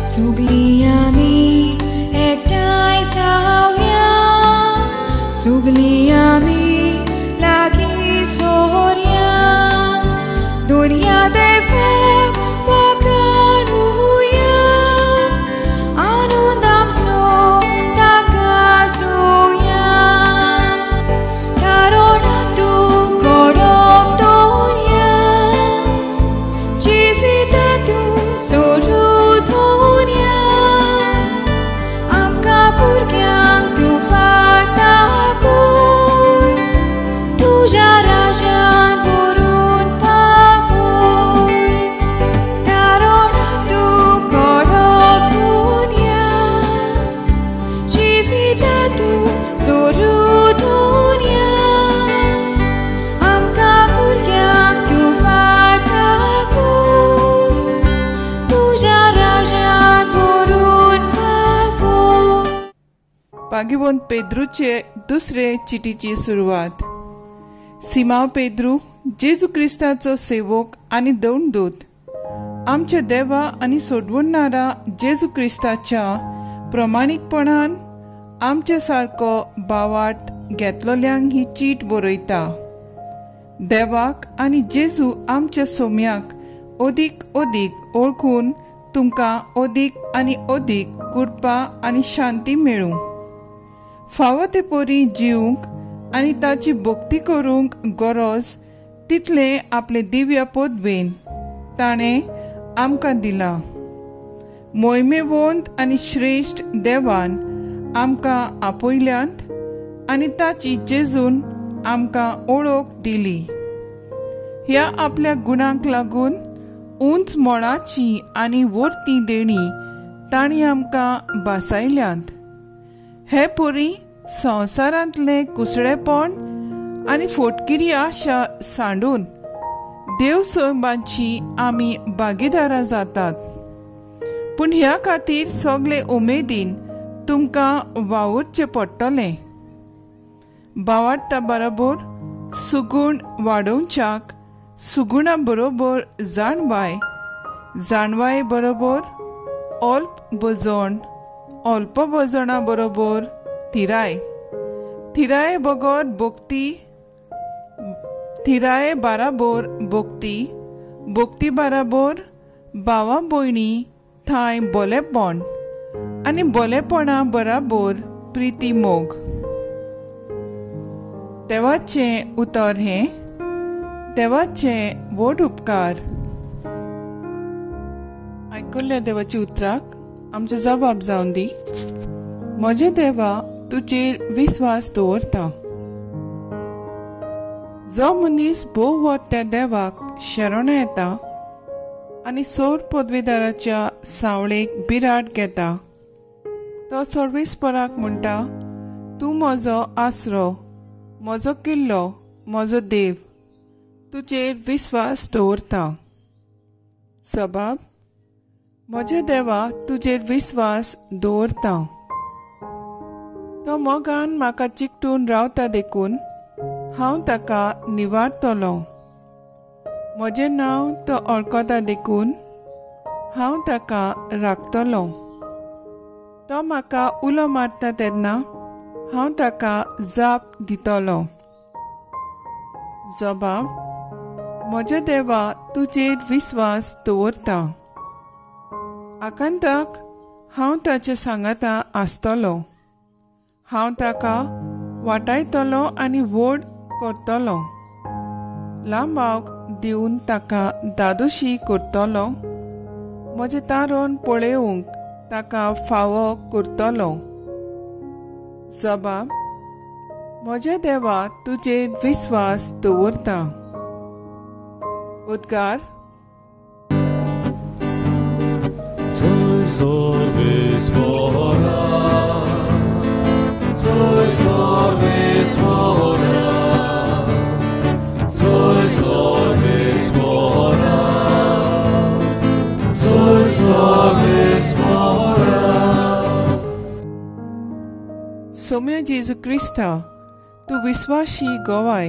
Sugli ami ektai sahya, sugli ami lagi sohria, dunia devak wakanuya, anundam so takazuya, tarona tu korok dunia, jivita tu solu. भागिबोन पेद्रूचे दुसरे चिटीची सुरवात. सिमांव पेद्रू जेजू क्रिस्ताचो सेवक आनी दौंडदूत, आमच्या देवा आनी सोडवणारा जेजू क्रिस्ताच्या प्रमाणीकपणान आमचे सारको बावाट घेतलोल्यांक ही चीट बरयता. देवाक आनी जेजू आमच्या सोम्याक ओदीक ओदीक ओळखून तुमकां ओदीक आनी ओदीक कृपा आनी शांती मेळूं. फावो ते परी जिवंक आनी ताची भक्ती करूंक गरज तितले आपले दिव्य पदवेन ताणें आमकां दिला. मोहिमेवंत आनी श्रेश्ठ देवान आमकां आपयल्यांत आनी ताची जेजून आमकां ओळख दिली. ह्या आपल्या गुणांक लागून उंच मोडाची आनी वर्ती देणी तांणी आमकां भासायल्यांत. हे परी संवसारांतले कुसळेपण आनी फोटकिरी आशा सांडून देव सोबांची आमी भागीदारां जातात. पूण ह्या खातीर सगळे उमेदीन तुमकां वावुरचें पडटलें. बावार्ता बरोबर सुगूण वाडोवच्याक सुगुणा बरोबर जाणवाय, जाणवाये बरोबर अल्प बजण, अल्प बजणा बरोबर थिराय, थिराये बगर भक्ती, थिराये बाराबर भक्ती, भक्ती बाराबर भावा भयणी थंय बोलेपण आनी बोलेपणा बराबर प्रिती मोग. देवाचें उतर हें, देवाचें व्हड उपकार. आयकल्ल्या देवाच्या उतराक आमचो जबाब जावन दी. म्हजे देवा तुजेर विस्वास दवरता. जो मनीस भोव वत त्या देवाक शरण येता आनी सोर पदवीदाराच्या सावळेक बिराड घेता, तो सर्वेस्पराक म्हणटा, तूं म्हजो आसरो, म्हजो किल्लो, म्हजो देव. तुजेर विस्वास दवरता. सबाब, म्हजे देवा तुजेर विस्वास दवरता. तो मोगान म्हाका चिकटून रावता देखून हांव ताका निवारतलों. म्हजें नांव तो वळखता देखून हांव ताका राखतलों. तो म्हाका उलो मारता तेन्ना हांव ताका जाप दितलों. जबाब, म्हजे देवा तुजेर विस्वास दवरता. आकांताक हांव ताच्या सांगाता आसतलों. हांव ताका वाटायतलों आनी व्हड करतलों. लांबावक दिवन ताका दादोशी करतलों. म्हजें तारण पळेवंक ताका फावो करतलों. जबाब, म्हजे देवा तुजेर विस्वास दवरता. उद्गार. Soy sorvesvora, soy sorvesvora, soy sorvesvora, soy sorvesvora. Saumya जेजू क्रिस्ता, तूं विस्वाशी गोवाय,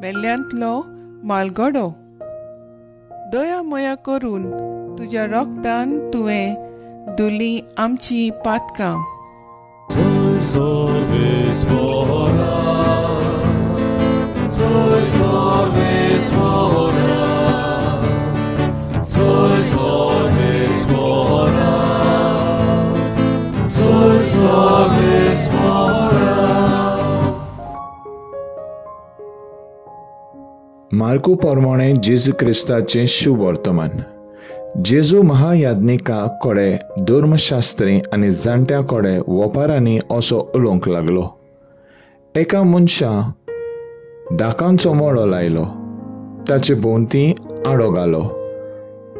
मेल्ल्यांतलो मालगडो. दया मया करून तुज्या रक्तान तुवें धुली आमची पातकां. Soy solvis mora, soy solvis mora, soy solvis mora, soy solvis mora. मार्कू प्रमाणे जेजू क्रिस्ताचें शुभ वर्तमान. जेजू महायाज्ञिका कोडे धर्मशास्त्री आनी जाणट्या कोडे वोपारांनी असो उलोवंक लागलो. एका मनशा दाकांचो मोळो लायलो, ताचे भोंवती आडो घालो.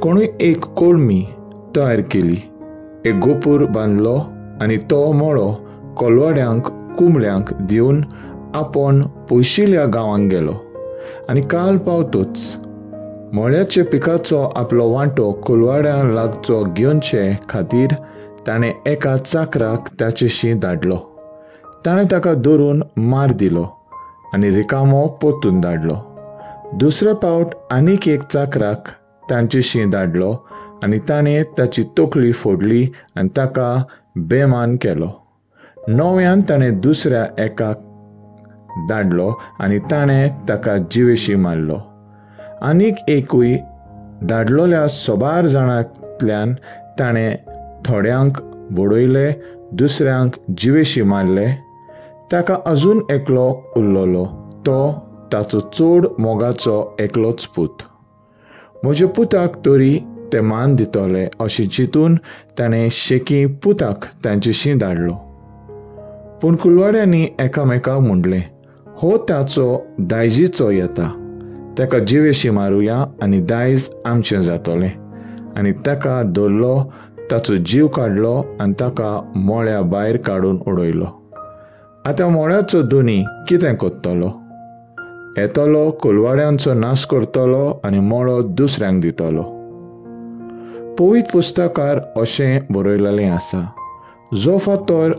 कोणूय एक कोळमी तयार केली, एक गोपूर बांदलो आनी तो मोळो कोलवाड्यांक कुंबळ्यांक दिवन आपूण पयशिल्ल्या गांवांक गेलो. आनी काल पावतूच मोळ्याचे पिकाचो आपलो वांटो कोलवाड्या लागचो घेवचे खातीर ताणें एका चाकराक ताचेशी धाडलो. ताणें ताका धरून मार दिलो आनी रिकामो पोतून धाडलो. दुसरे फावट आनीक एक चाकराक तांचेशी धाडलो आनी ताणें ताची तोकली फोडली आनी ताका बेमान केलो. नव्यान ताणें दुसऱ्या एकाक धाडलो आनी ताणें ताका जिवेशी मारलो. आनीक एकूय धाडलोल्या सोबार जाणांतल्यान ताणें थोड्यांक बुडयले, दुसऱ्यांक जिवेशी मारले. ताका अजून एकलो उरलोलो, तो ताचो चड मोगाचो एकलोच पूत. म्हज्या पुताक तरी ते मान दितले अशें चिंतून ताणें शेकी पुताक तांचेशी धाडलो. पूण कुलवाड्यांनी एकामेकाक म्हणलें, हो ताचो दायजीचो येता, ताका जिवेशी मारुया आनी दायज आमचें जातलें. आनी ताका धरलो, ताचो जीव काडलो आनी ताका मोळ्या भायर काडून उडयलो. आतां मोळ्याचो धोनी कितें करतलो? येतलो, कोलवाड्यांचो नाश करतलो आनी मोळो दुसऱ्यांक दितलो. पवित्र पुस्तकार अशें बरयलेलें आसा, जो फातर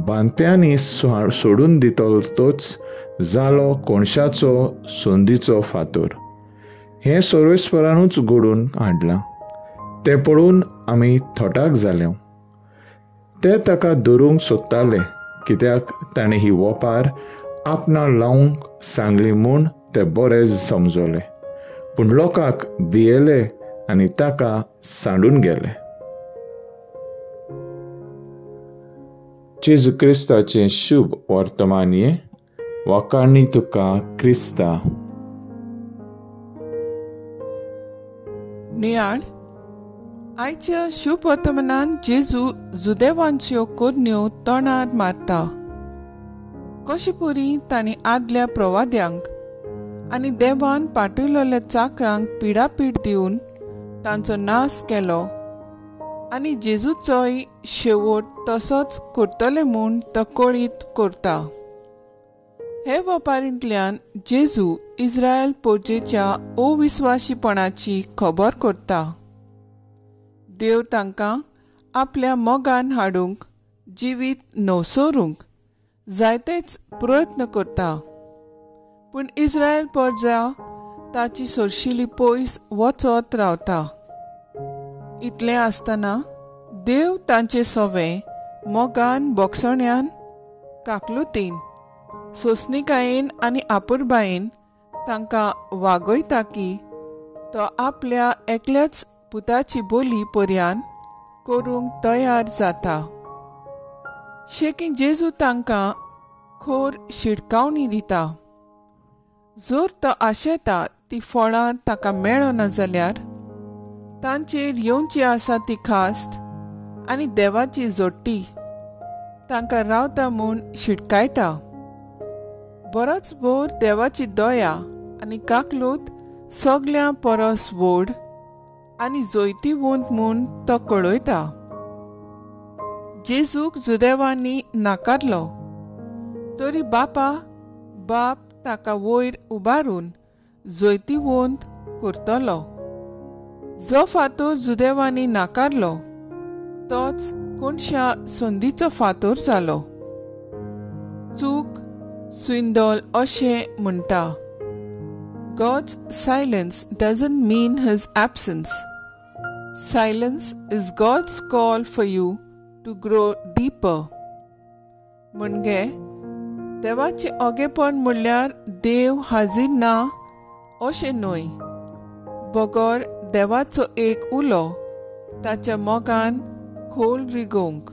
बांदप्यांनी सोडून दितलो तोच जालो कोणशाचो सोंदीचो फातर. हें सर्वेस्परानूच घडून हाडलां. तें पळोवन आमी थोटाक जाल्यो. ते ताका धरूंक सोदताले, कित्याक ताणें ही वोपार आपणाक लावंक सांगली म्हूण ते बरें समजले. पूण लोकांक भियेले आनी ताका सांडून गेले. जेजू क्रिस्ताचें शुभ वर्तमान वाकाणी तुका क्रिस्ता. नियाळ, आयच्या शुभ वर्तमानांत जेजू जुदेवांच्यो कोडण्यो तोंडार मारता. कशी परी तांणी आदल्या प्रवाद्यांक आनी देवान पाठयलेल्या चाकरांक पिडापीड दिवन तांचो नाश केलो आनी जेजूचोय शेवट तसोच करतले म्हूण तो कळीत करता. हे वपारींतल्यान जेजू इस्रायल पोजेच्या अविस्वाशीपणाची खबर करता. देव तांकां आपल्या मोगान हाडूंक, जिवीत नवसरूंक जायतेच प्रयत्न करता. पूण इस्रायल प्रजा ताची सरशिली पयस वचत रावता. इतलें आसतना देव तांचे सवे मोगान, बोगसण्यान, काकलुतीन, सोंसणिकायेन आनी आपुरबायेन तांकां वागयता की तो आपल्या एकल्याच पुताची बोली पर्यान करूंक तयार जाता. शेकी जेजू तांकां खोर शिडकावणी दिता. जर तो आशेता ती फळां ताका मेळना जाल्यार तांचेर येवची आसा ती खास्त आनी देवाची जोडटी तांकां रावता म्हूण शिडकायता. बरोच भोर देवाची दया आनी काकलूत सगळ्यां परस व्हड आनी जोयतीवंत म्हूण तो कळयता. जेजूक जुदेवांनी नाकारलो, तरी बाप ताका वयर उबारून जोयतीवंत करतलो. जो फातर जुदेवांनी नाकारलो तोच कोणशा संदीचो फातर जालो. चूक स्विंदल अशें म्हणटा, God's silence doesn't mean his absence. Silence is God's call for you to grow deeper. म्हणजे देवाचे ओगेपण म्हणल्यार देव हाजीर ना अशें न्हय. बगर देवाचो एक उलो ताच्या मोगान खोल रिगोवंक.